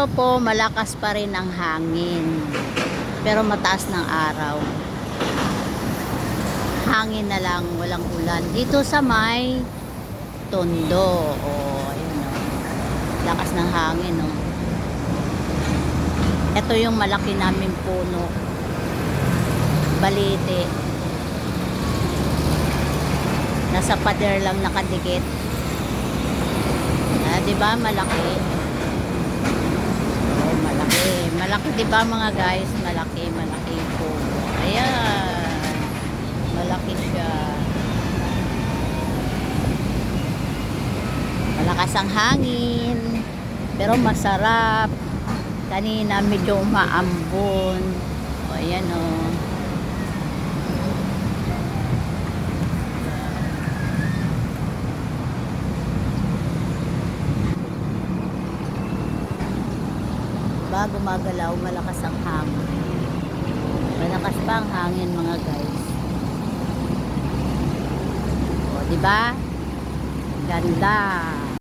araw po, malakas pa rin ang hangin. Pero mataas ng araw. Hangin na lang, walang ulan. Dito sa may Tondo. Ayun o. Lakas ng hangin o. Ito yung malaki naming puno. Balete. Nasa pader lang nakadikit. Diba malaki? Malaki. Malaki diba mga guys? Malaki po. Ayan. Malaki siya. Malakas ang hangin. Pero masarap. Kanina medyo umaambon. Ayan o. Gumagalaw, malakas ang hangin. Malakas pa ang hangin mga guys. O, diba? Ganda.